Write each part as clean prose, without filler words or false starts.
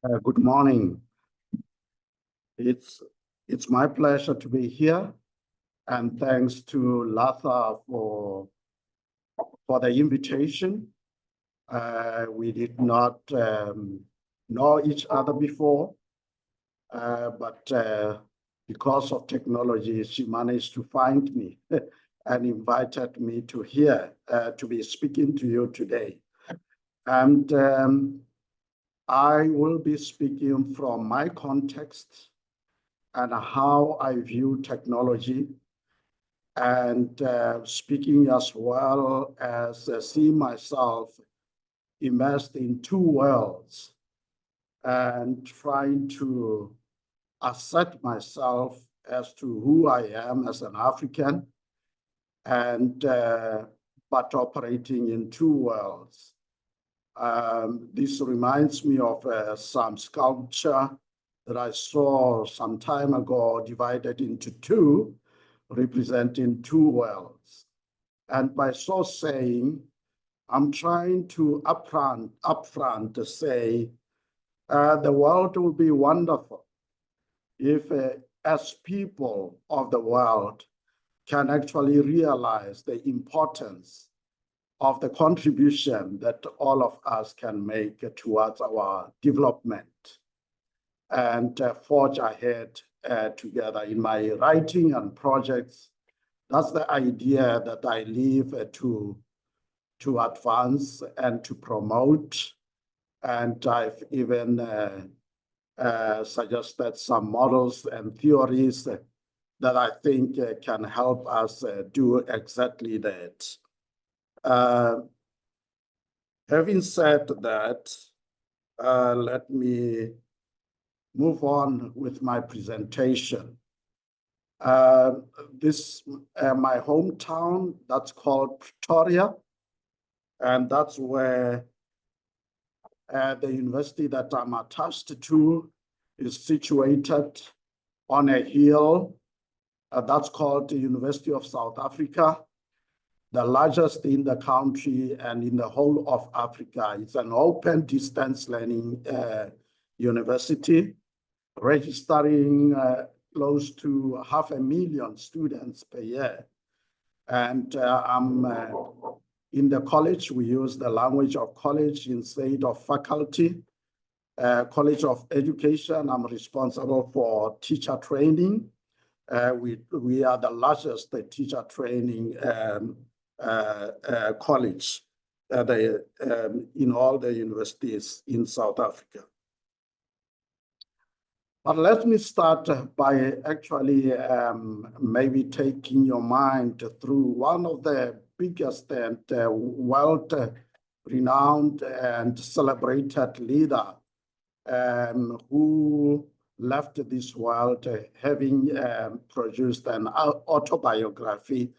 Good morning. It's my pleasure to be here, and thanks to Latha for the invitation. We did not know each other before, but because of technology, she managed to find me and invited me to be speaking to you today. And I will be speaking from my context and how I view technology, and speaking as well as see myself immersed in two worlds and trying to assert myself as to who I am as an African, and but operating in two worlds. This reminds me of some sculpture that I saw some time ago, divided into two, representing two worlds. And by so saying, I'm trying to upfront to say, the world will be wonderful if, as people of the world, can actually realize the importance of the contribution that all of us can make towards our development and forge ahead together. In my writing and projects, that's the idea that I leave to advance and to promote. And I've even suggested some models and theories that I think can help us do exactly that. Having said that, let me move on with my presentation. This my hometown, that's called Pretoria, and that's where the university that I'm attached to is situated on a hill. That's called the University of South Africa, the largest in the country and in the whole of Africa. It's an open distance learning university, registering close to 500,000 students per year. And I'm in the college. We use the language of college instead of faculty. College of Education, I'm responsible for teacher training. We are the largest teacher training college in all the universities in South Africa. But let me start by actually maybe taking your mind through one of the biggest and world-renowned and celebrated leader who left this world having produced an autobiography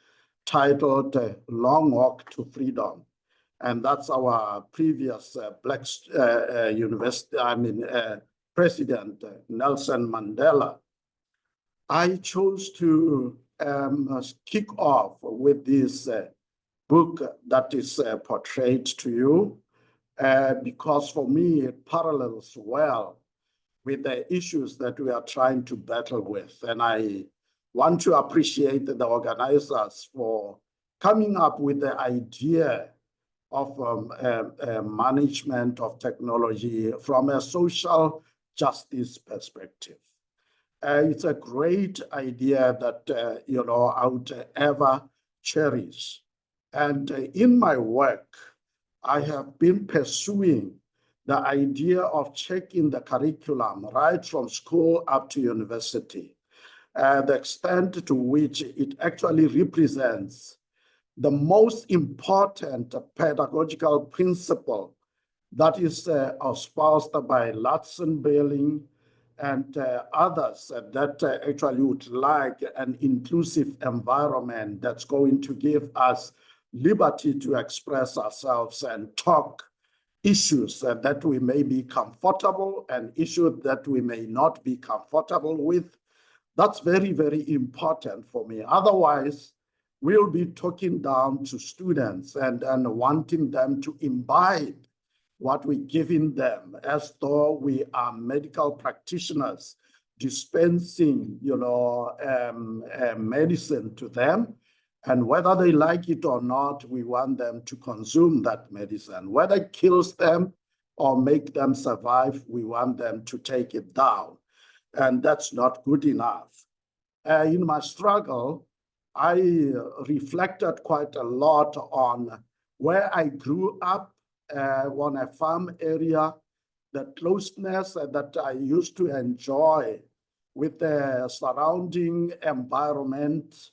titled Long Walk to Freedom. And that's our previous Black university, President Nelson Mandela. I chose to kick off with this book that is portrayed to you because for me it parallels well with the issues that we are trying to battle with. And I want to appreciate the organizers for coming up with the idea of management of technology from a social justice perspective. It's a great idea that I would ever cherish. And in my work, I have been pursuing the idea of checking the curriculum right from school up to university, the extent to which it actually represents the most important pedagogical principle that is espoused by Latzenberling and others that actually would like an inclusive environment that's going to give us liberty to express ourselves and talk issues that we may be comfortable and issues that we may not be comfortable with. That's very, very important for me. Otherwise, we'll be talking down to students and wanting them to imbibe what we're giving them, as though we are medical practitioners dispensing, medicine to them. And whether they like it or not, we want them to consume that medicine. Whether it kills them or make them survive, we want them to take it down. And that's not good enough. In my struggle, I reflected quite a lot on where I grew up on a farm area, the closeness that I used to enjoy with the surrounding environment.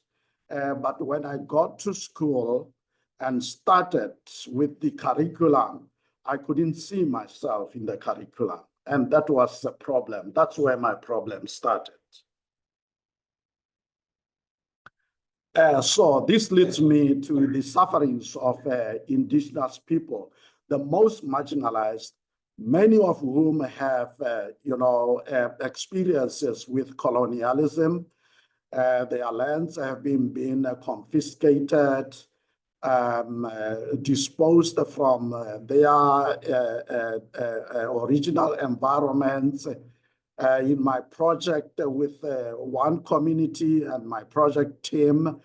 But when I got to school and started with the curriculum, I couldn't see myself in the curriculum. And that was the problem. That's where my problem started. So this leads me to the sufferings of indigenous people, the most marginalized, many of whom have, experiences with colonialism. Their lands have been confiscated, disposed from their original environments. In my project with one community and my project team,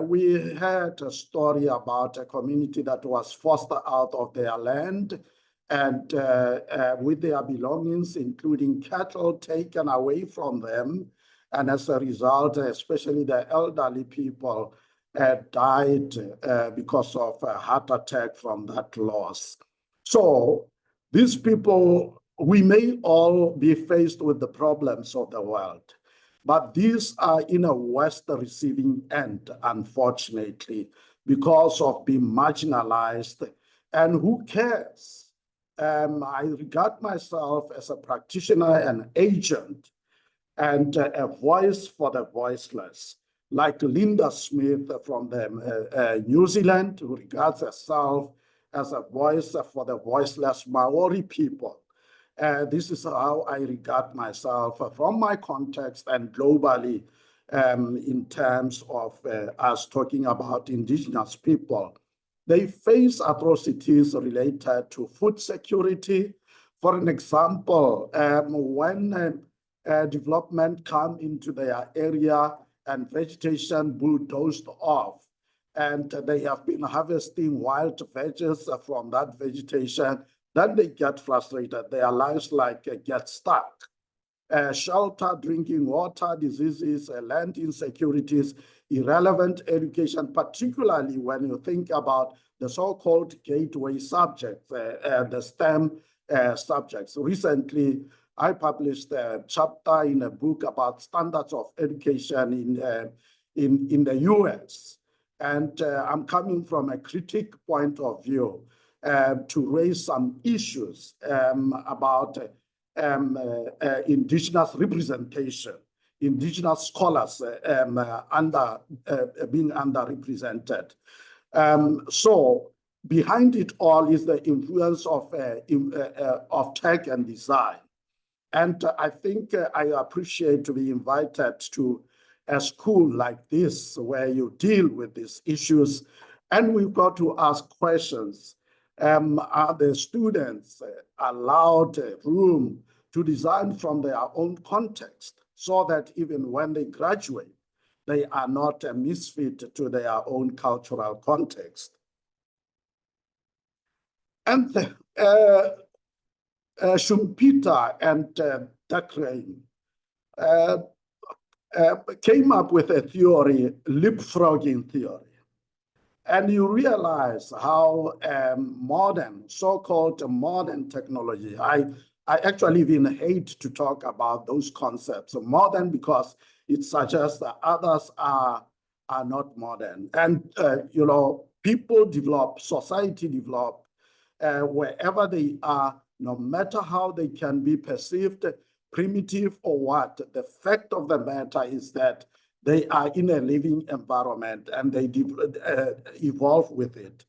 we had a story about a community that was forced out of their land and with their belongings, including cattle, taken away from them. And as a result, especially the elderly people died because of a heart attack from that loss. So these people, we may all be faced with the problems of the world, but these are in a West receiving end, unfortunately, because of being marginalized. And who cares? I regard myself as a practitioner, an agent, and a voice for the voiceless, like Linda Smith from New Zealand, who regards herself as a voice for the voiceless Maori people. This is how I regard myself from my context and globally in terms of us talking about indigenous people. They face atrocities related to food security. For an example, when development come into their area and vegetation bulldozed off, and they have been harvesting wild veggies from that vegetation, then they get frustrated. Their lives get stuck. Shelter, drinking water, diseases, land insecurities, irrelevant education, particularly when you think about the so-called gateway subjects, the STEM subjects. Recently, I published a chapter in a book about standards of education in the US. And I'm coming from a critique point of view to raise some issues about indigenous representation, indigenous scholars being underrepresented. So behind it all is the influence of tech and design. And I think I appreciate to be invited to a school like this where you deal with these issues, and we've got to ask questions. Are the students allowed room to design from their own context so that even when they graduate, they are not a misfit to their own cultural context? And Schumpeter and Dackrein came up with a theory, leapfrogging theory. And you realize how modern, so-called modern technology, I actually even hate to talk about those concepts. Modern because it suggests that others are not modern. And, people develop, society develop, wherever they are, no matter how they can be perceived primitive or what, the fact of the matter is that they are in a living environment and they evolve with it.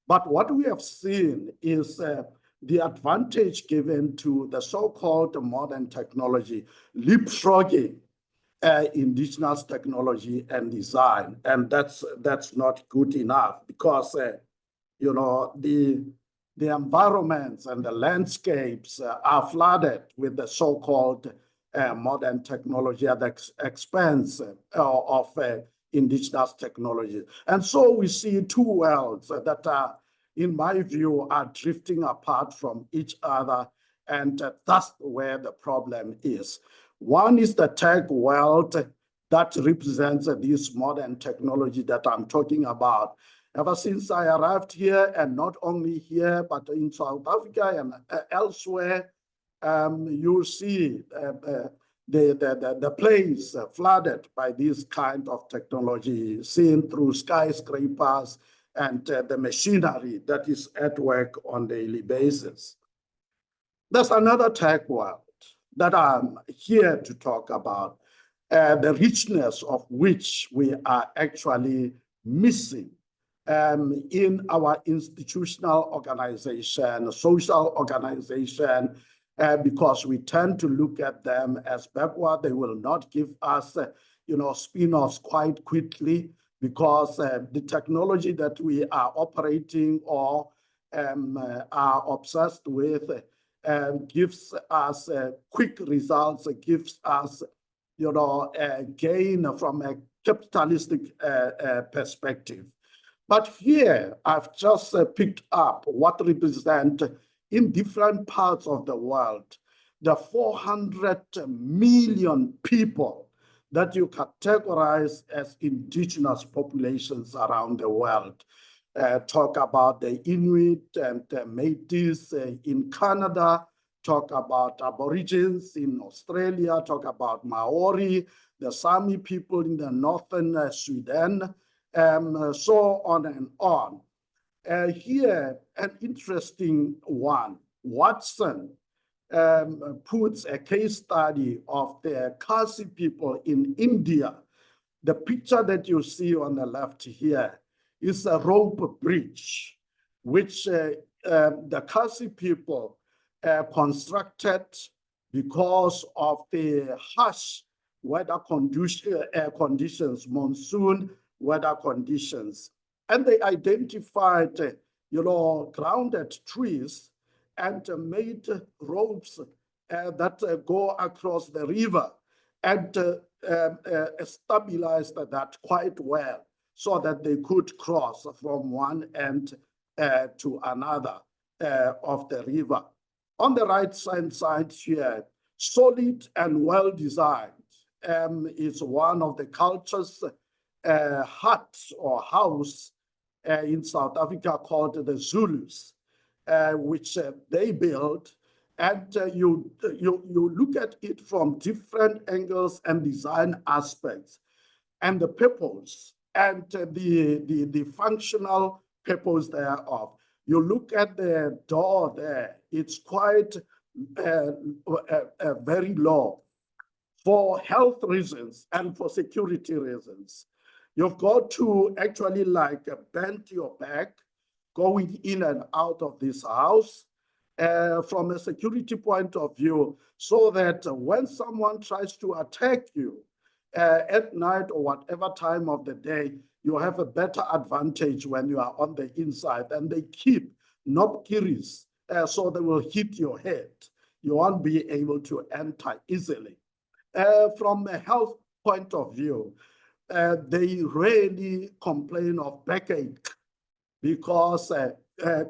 But what we have seen is the advantage given to the so-called modern technology, leapfrogging indigenous technology and design. And that's not good enough because, the environments and the landscapes are flooded with the so-called modern technology at the expense of indigenous technology. And so we see two worlds that are, in my view, are drifting apart from each other, and that's where the problem is. One is the tech world that represents this modern technology that I'm talking about. Ever since I arrived here, and not only here, but in South Africa and elsewhere, you see the place flooded by this kind of technology, seen through skyscrapers and the machinery that is at work on a daily basis. There's another tech world that I'm here to talk about, the richness of which we are actually missing in our institutional organization, social organization, because we tend to look at them as backward. They will not give us, spin-offs quite quickly, because the technology that we are operating or are obsessed with gives us quick results, gives us, gain from a capitalistic perspective. But here, I've just picked up what represent in different parts of the world, the 400 million people that you categorize as indigenous populations around the world. Talk about the Inuit and the Métis in Canada, talk about Aborigines in Australia, talk about Maori, the Sami people in the northern Sweden, so on and on. Here, an interesting one. Watson puts a case study of the Khasi people in India. The picture that you see on the left here is a rope bridge, which the Khasi people constructed because of the harsh weather conditions, monsoon weather conditions. And they identified, grounded trees and made ropes that go across the river and stabilized that quite well so that they could cross from one end to another of the river. On the right-hand side here, solid and well-designed is one of the cultures' huts or house in South Africa called the Zulus, which they built. And you look at it from different angles and design aspects, and the purpose and the functional purpose thereof. You look at the door there, it's quite very low for health reasons and for security reasons. You've got to actually bend your back going in and out of this house from a security point of view, so that when someone tries to attack you at night or whatever time of the day, you have a better advantage when you are on the inside. And they keep knobkieries so they will hit your head. You won't be able to enter easily. From a health point of view, they really complain of backache because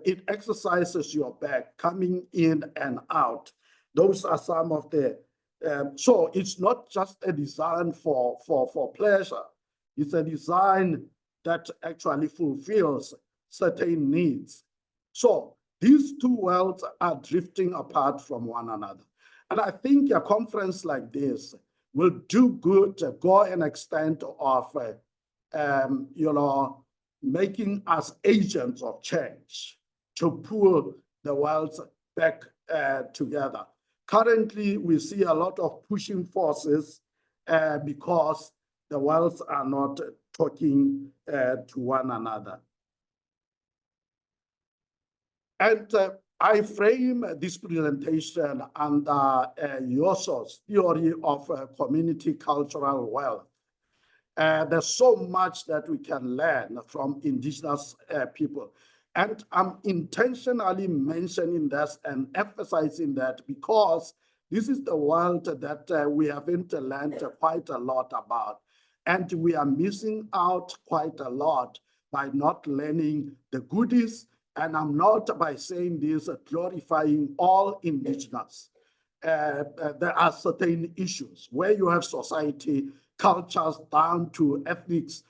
it exercises your back coming in and out. Those are some of the, so it's not just a design for pleasure. It's a design that actually fulfills certain needs. So these two worlds are drifting apart from one another. And I think a conference like this will do good to go an extent of, making us agents of change to pull the worlds back together. Currently, we see a lot of pushing forces because the worlds are not talking to one another. And I frame this presentation under Yoso's theory of community cultural wealth. There's so much that we can learn from indigenous people. And I'm intentionally mentioning this and emphasizing that because this is the world that we haven't learned quite a lot about. And we are missing out quite a lot by not learning the goodies. And I'm not, by saying this, glorifying all indigenous. There are certain issues where you have society, cultures down to ethics,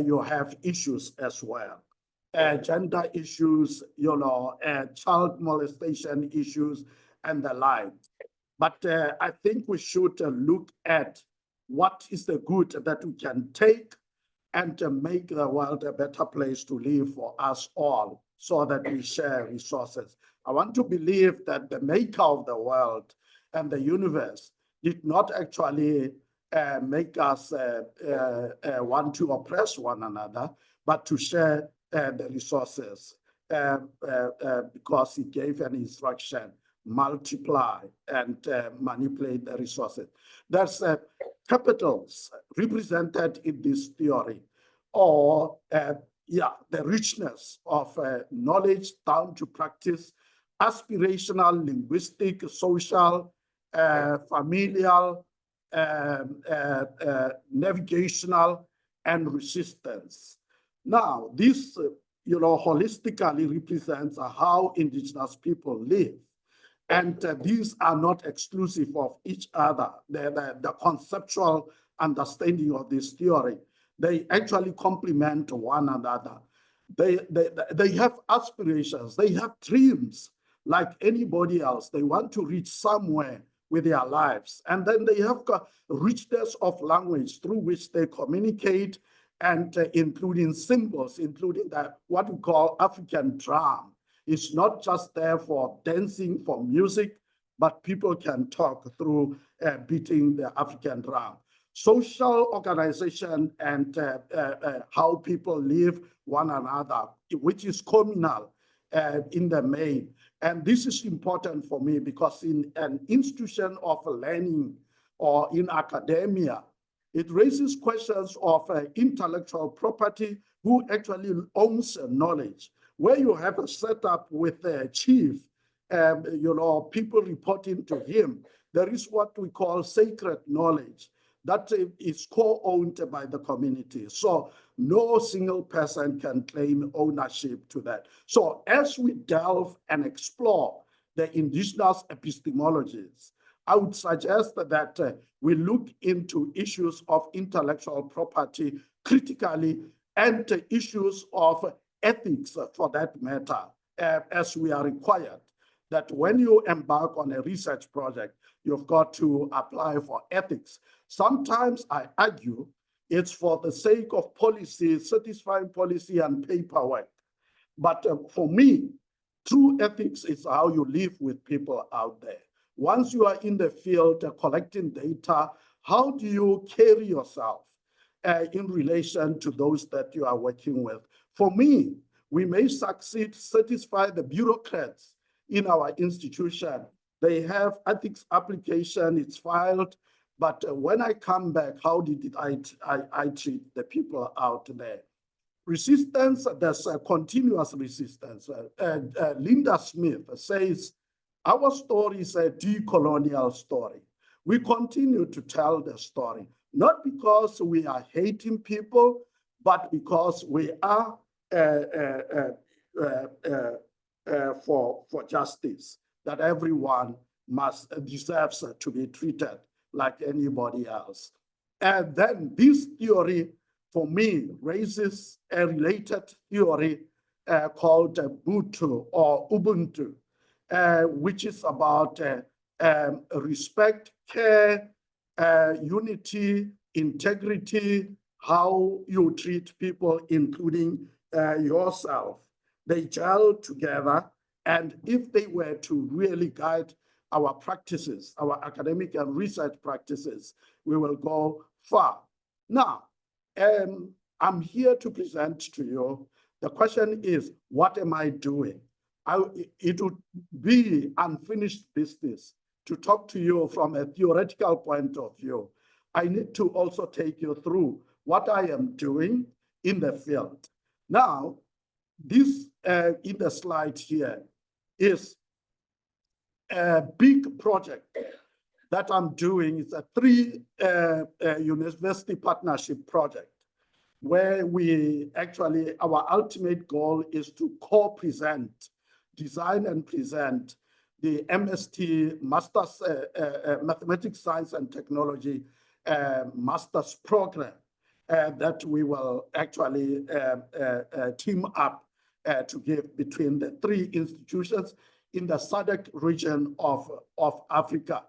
you have issues as well. Gender issues, child molestation issues, and the like. But I think we should look at what is the good that we can take and make the world a better place to live for us all so that we share resources. I want to believe that the maker of the world and the universe did not actually make us want to oppress one another, but to share the resources because he gave an instruction, multiply and manipulate the resources. There's capitals represented in this theory, or the richness of knowledge down to practice, aspirational, linguistic, social, familial, navigational, and resistance. Now, this, holistically represents how indigenous people live. And these are not exclusive of each other. The conceptual understanding of this theory, they actually complement one another. They have aspirations, they have dreams like anybody else. They want to reach somewhere with their lives. And then they have richness of language through which they communicate, and including symbols, including what we call African drum. It's not just there for dancing, for music, but people can talk through beating the African drum. Social organization and how people live one another, which is communal in the main. And this is important for me because in an institution of learning or in academia, it raises questions of intellectual property, who actually owns knowledge. Where you have a setup with a chief, people reporting to him, there is what we call sacred knowledge that is co-owned by the community. So no single person can claim ownership to that. So as we delve and explore the indigenous epistemologies, I would suggest that we look into issues of intellectual property critically, and issues of ethics for that matter, as we are required. That when you embark on a research project, you've got to apply for ethics. Sometimes I argue it's for the sake of policy, satisfying policy and paperwork. But for me, true ethics is how you live with people out there. Once you are in the field collecting data, how do you carry yourself in relation to those that you are working with? For me, we may succeed, satisfy the bureaucrats in our institution. They have ethics application, it's filed, but when I come back, how did I treat the people out there? Resistance, there's a continuous resistance. Linda Smith says, our story is a decolonial story. We continue to tell the story, not because we are hating people, but because we are for justice, that everyone deserves to be treated like anybody else. And then this theory, for me, raises a related theory called Ubuntu or Ubuntu, which is about respect, care, unity, integrity, how you treat people, including yourself. They gel together, and if they were to really guide our practices, our academic and research practices, we will go far. Now, I'm here to present to you. The question is, what am I doing? It would be unfinished business to talk to you from a theoretical point of view. I need to also take you through what I am doing in the field. Now, this in the slide here is a big project that I'm doing. It's a three university partnership project where we actually, our ultimate goal is to co-present, design and present the MST Masters Mathematics, Science and Technology Master's Program that we will actually team up to give between the three institutions in the SADC region of Africa.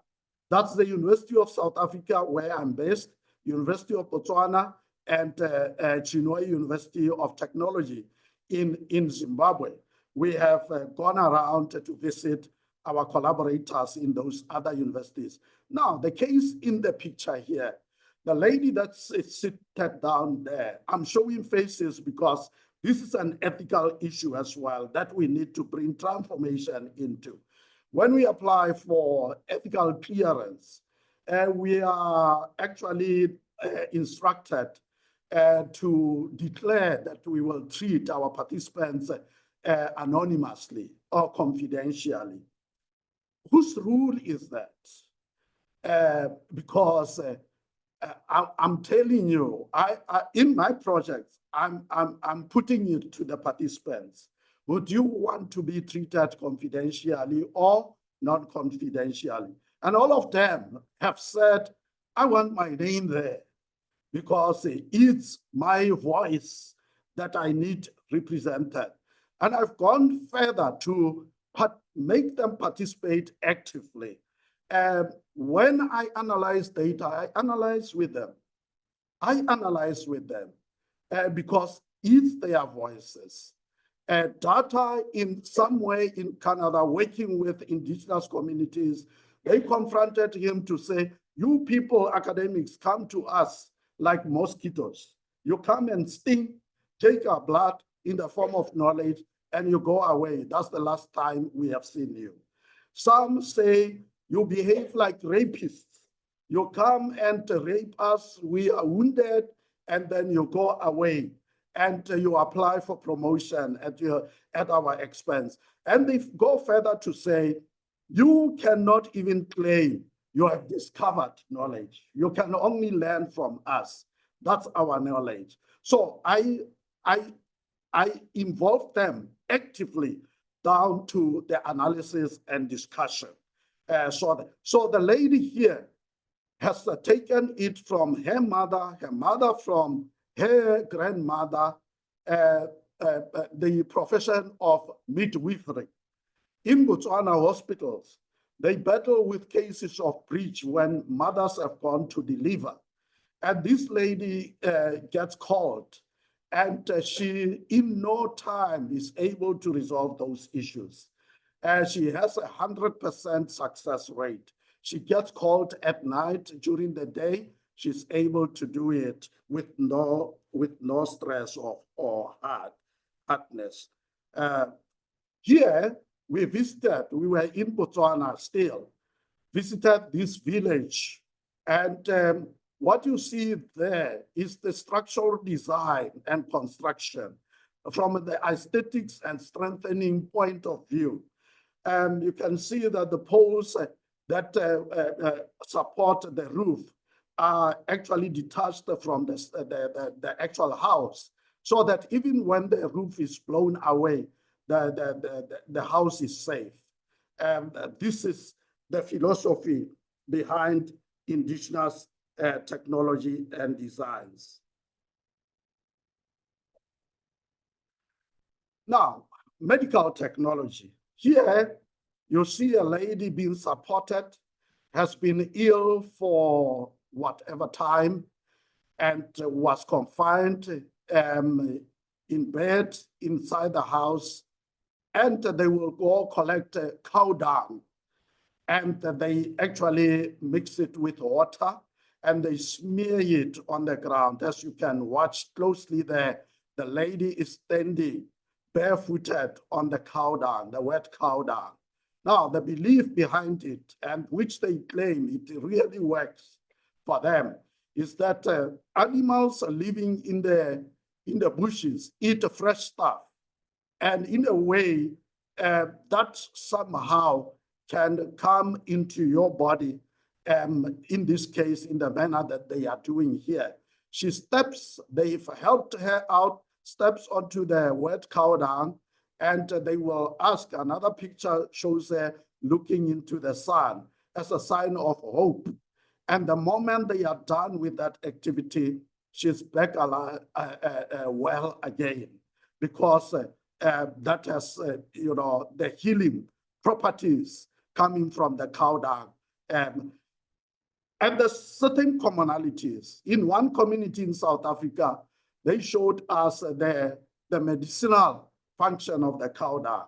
That's the University of South Africa, where I'm based, University of Botswana, and Chinua University of Technology in Zimbabwe. We have gone around to visit our collaborators in those other universities. Now, the case in the picture here, the lady that's seated down there, I'm showing faces because this is an ethical issue as well that we need to bring transformation into. When we apply for ethical clearance, we are actually instructed to declare that we will treat our participants anonymously or confidentially. Whose rule is that? Because I'm telling you, in my projects, I'm putting it to the participants. Would you want to be treated confidentially or non-confidentially? And all of them have said, I want my name there because it's my voice that I need represented. And I've gone further to make them participate actively. When I analyze data, I analyze with them. Because it's their voices. Data in some way in Canada, working with indigenous communities, they confronted him to say, you people, academics, come to us like mosquitoes. You come and sting, take our blood in the form of knowledge, and you go away. That's the last time we have seen you. Some say you behave like rapists. You come and rape us, we are wounded, and then you go away and you apply for promotion at our expense. And they go further to say, you cannot even claim you have discovered knowledge. You can only learn from us. That's our knowledge. So I involve them actively down to the analysis and discussion. So the lady here has taken it from her mother from her grandmother, the profession of midwifery. In Botswana hospitals, they battle with cases of breech when mothers have gone to deliver. And this lady gets called, and she, in no time, is able to resolve those issues. She has a 100% success rate. She gets called at night. During the day, she's able to do it with no stress or hardness. Here, we were in Botswana still, visited this village. And what you see there is the structural design and construction from the aesthetics and strengthening point of view. And you can see that the poles that support the roof are actually detached from the actual house, so that even when the roof is blown away, the house is safe. And this is the philosophy behind indigenous technology and designs. Now, medical technology. Here, you see a lady being supported, has been ill for whatever time, and was confined in bed inside the house. And they will go collect cow dung, and they actually mix it with water, and they smear it on the ground. As you can watch closely there, the lady is standing barefooted on the cow dung, the wet cow dung. Now, the belief behind it, and which they claim it really works for them, is that animals living in the bushes eat fresh stuff. And in a way, that somehow can come into your body, in this case, in the manner that they are doing here. She steps, they've helped her out, steps onto the wet cow dung, and they will ask, another picture shows her looking into the sun as a sign of hope. And the moment they are done with that activity, she's back alive, well again, because that has, the healing properties coming from the cow dung. And there's certain commonalities. In one community in South Africa, they showed us the medicinal function of the cow dung,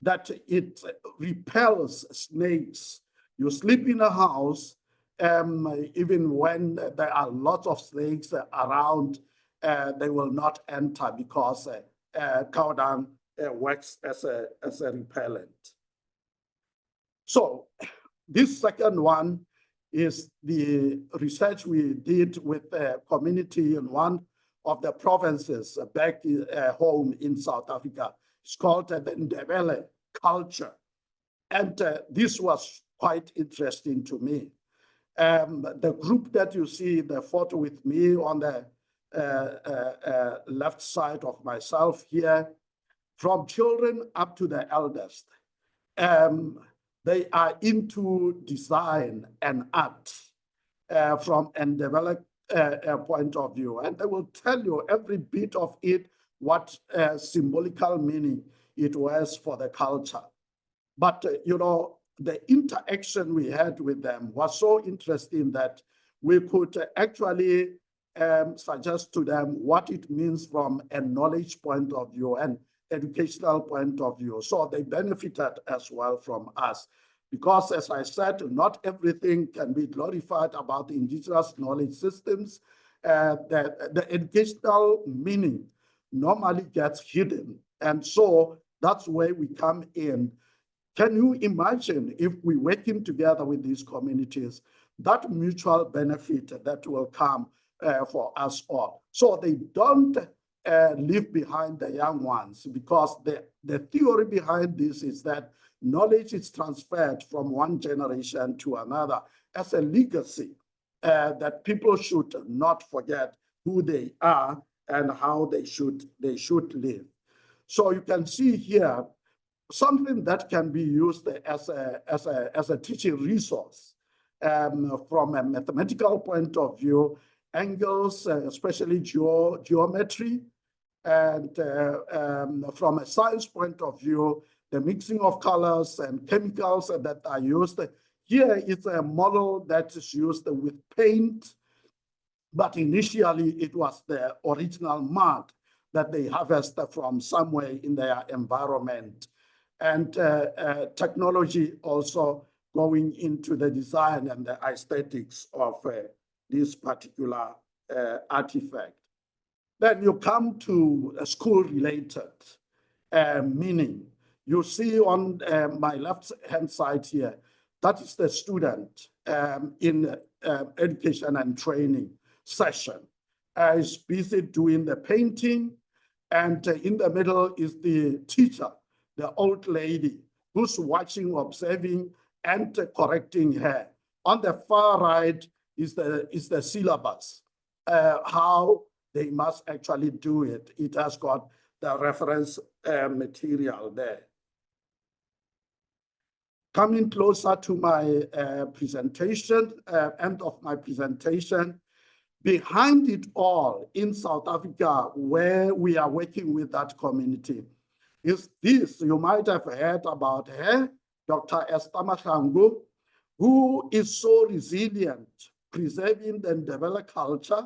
that it repels snakes. You sleep in a house, even when there are lots of snakes around, they will not enter because cow dung works as a repellent. So this second one is the research we did with a community in one of the provinces back home in South Africa. It's called the Ndebele culture. And this was quite interesting to me. The group that you see, the photo with me on the left side of myself here, from children up to the eldest, they are into design and art from a developed point of view. And they will tell you every bit of it, what symbolical meaning it was for the culture. But, the interaction we had with them was so interesting that we could actually suggest to them what it means from a knowledge point of view and educational point of view. So they benefited as well from us. Because as I said, not everything can be glorified about the indigenous knowledge systems. The educational meaning normally gets hidden. And so that's where we come in. Can you imagine if we working together with these communities, that mutual benefit that will come for us all? So they don't leave behind the young ones, because the theory behind this is that knowledge is transferred from one generation to another as a legacy, that people should not forget who they are and how they should live. So you can see here something that can be used as a teaching resource from a mathematical point of view, angles, especially geometry, and from a science point of view, the mixing of colors and chemicals that are used. Here is a model that is used with paint, but initially it was the original mud that they harvest from somewhere in their environment. And technology also going into the design and the aesthetics of this particular artifact. Then you come to a school-related meaning. You see on my left-hand side here, that is the student in education and training session. Is busy doing the painting, and in the middle is the teacher, the old lady, who's watching, observing, and correcting her. On the far right is the syllabus, how they must actually do it. It has got the reference material there. Coming closer to my presentation, end of my presentation, behind it all in South Africa, where we are working with that community, is this. You might have heard about her, Dr. Esther Mahlangu, who is so resilient, preserving the Ndebele culture,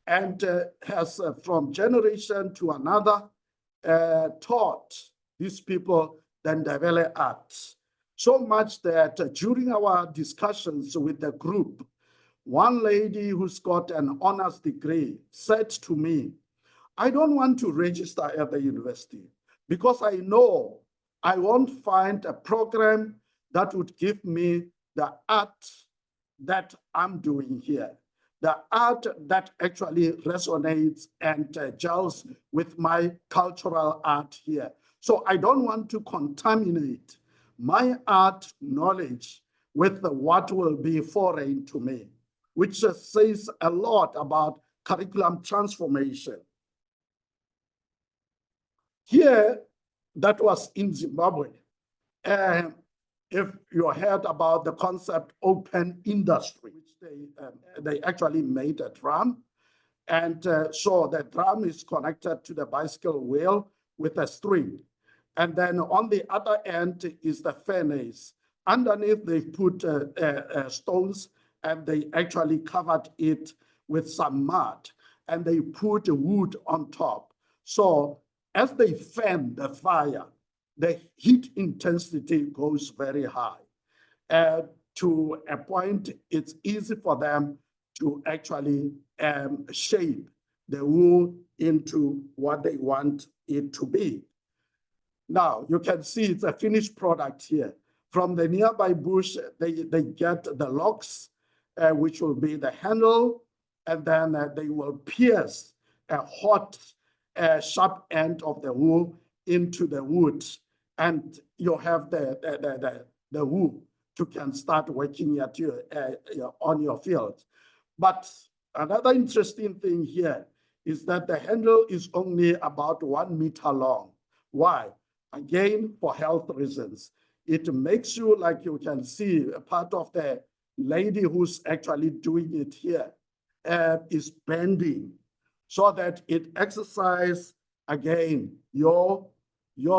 and has from generation to another taught these people the Ndebele art. So much that during our discussions with the group, one lady who's got an honors degree said to me, I don't want to register at the university because I know I won't find a program that would give me the art that I'm doing here, the art that actually resonates and gels with my cultural art here. So I don't want to contaminate my art knowledge with what will be foreign to me, which says a lot about curriculum transformation. Here, that was in Zimbabwe. If you heard about the concept open industry, which they actually made a drum. And so the drum is connected to the bicycle wheel with a string. And then on the other end is the furnace. Underneath, they put stones, and they actually covered it with some mud, and they put wood on top. So as they fan the fire, the heat intensity goes very high. To a point, it's easy for them to actually shape the wool into what they want it to be. Now, you can see it's a finished product here. From the nearby bush, they get the logs, which will be the handle, and then they will pierce a hot, sharp end of the wool into the wood, and you have the wool to can start working at on your field. But another interesting thing here is that the handle is only about 1 meter long. Why? Again, for health reasons. It makes you, like you can see, a part of the lady who's actually doing it here is bending, so that it exercises, again, your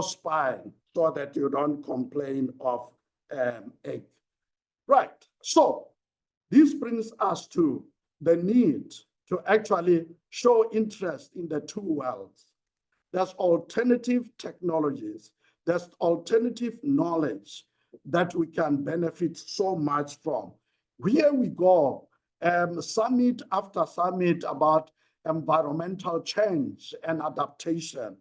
spine, so that you don't complain of ache. Right, so this brings us to the need to actually show interest in the two worlds. There's alternative technologies, there's alternative knowledge that we can benefit so much from. Here we go, summit after summit about environmental change and adaptation.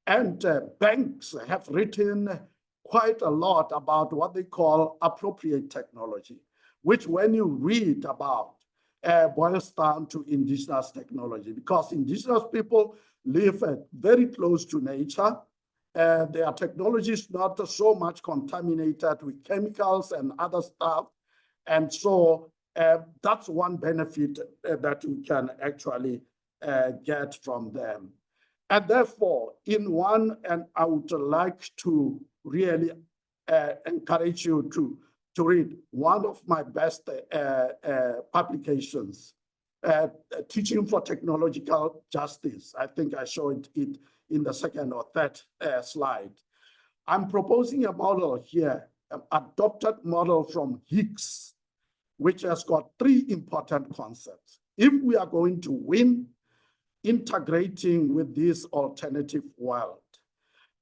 And banks have written quite a lot about what they call appropriate technology, which when you read about, boils down to indigenous technology, because indigenous people live very close to nature. Their technology is not so much contaminated with chemicals and other stuff. And so that's one benefit that we can actually get from them. And therefore, in one, and I would like to really encourage you to read one of my best publications, Teaching for Technological Justice. I think I showed it in the second or third slide. I'm proposing a model here, an adopted model from Higgs, which has got 3 important concepts. If we are going to win integrating with this alternative world,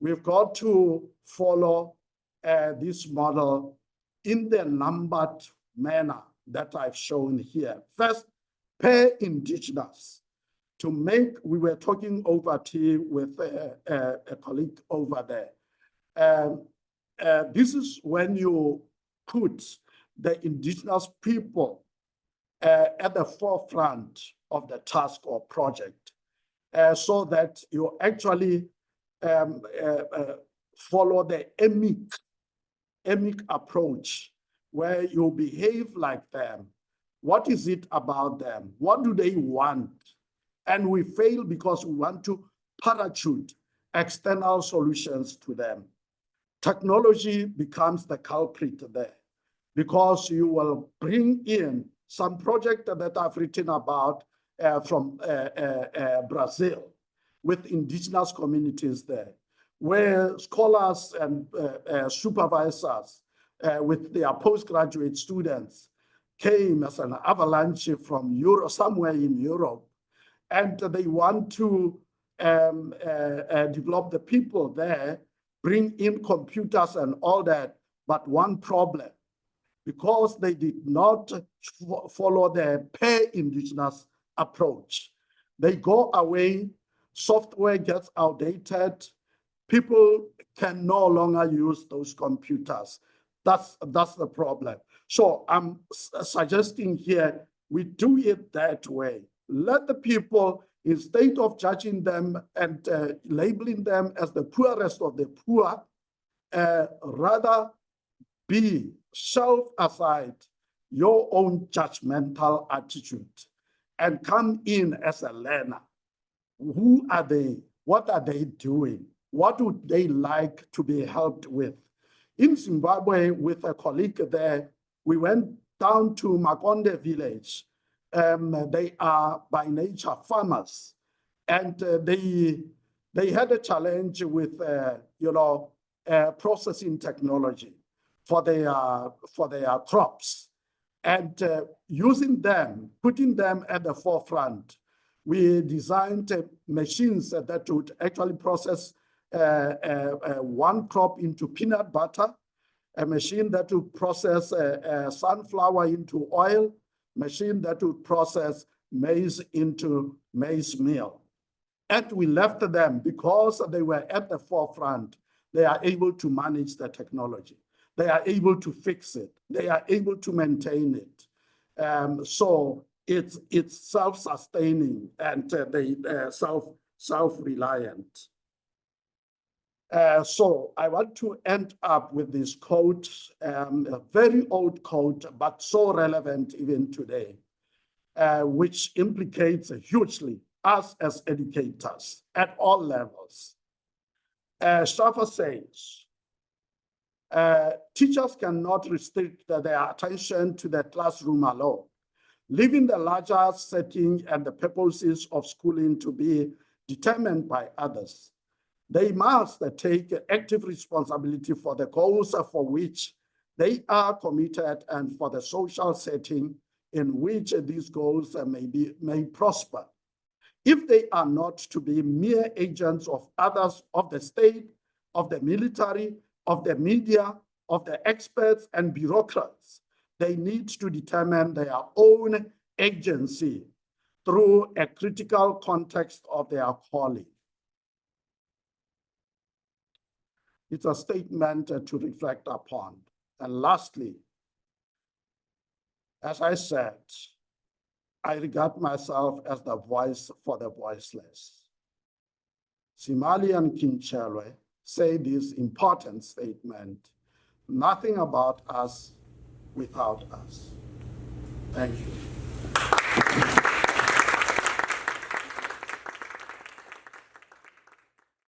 we've got to follow this model in the numbered manner that I've shown here. First, pair indigenous. To make, we were talking over tea with a colleague over there. This is when you put the indigenous people at the forefront of the task or project, so that you actually follow the emic approach, where you behave like them. What is it about them? What do they want? And we fail because we want to parachute external solutions to them. Technology becomes the culprit there, because you will bring in some project that I've written about from Brazil with indigenous communities there, where scholars and supervisors with their postgraduate students came as an avalanche from Europe, somewhere in Europe, and they want to develop the people there, bring in computers and all that, but one problem, because they did not follow the pair indigenous approach. They go away, software gets outdated, people can no longer use those computers. That's the problem. So I'm suggesting here, we do it that way. Let the people instead of judging them and labeling them as the poorest of the poor, rather shelf aside your own judgmental attitude and come in as a learner. Who are they? What are they doing? What would they like to be helped with? In Zimbabwe, with a colleague there, we went down to Makonde village. They are by nature farmers, and they had a challenge with processing technology for their crops, and using them, putting them at the forefront. We designed machines that would actually process one crop into peanut butter, a machine that would process sunflower into oil, machine that would process maize into maize meal. And we left them because they were at the forefront. They are able to manage the technology. They are able to fix it. They are able to maintain it. So it's self-sustaining and they self-reliant. So I want to end up with this quote, a very old quote, but so relevant even today, which implicates hugely us as educators at all levels. Schaffer says, teachers cannot restrict their attention to the classroom alone, leaving the larger setting and the purposes of schooling to be determined by others. They must take active responsibility for the goals for which they are committed and for the social setting in which these goals may prosper. If they are not to be mere agents of others, of the state, of the military, of the media, of the experts and bureaucrats, they need to determine their own agency through a critical context of their calling. It's a statement to reflect upon. And lastly, as I said, I regard myself as the voice for the voiceless. Simali and Kinchelwe say this important statement, nothing about us without us. Thank you.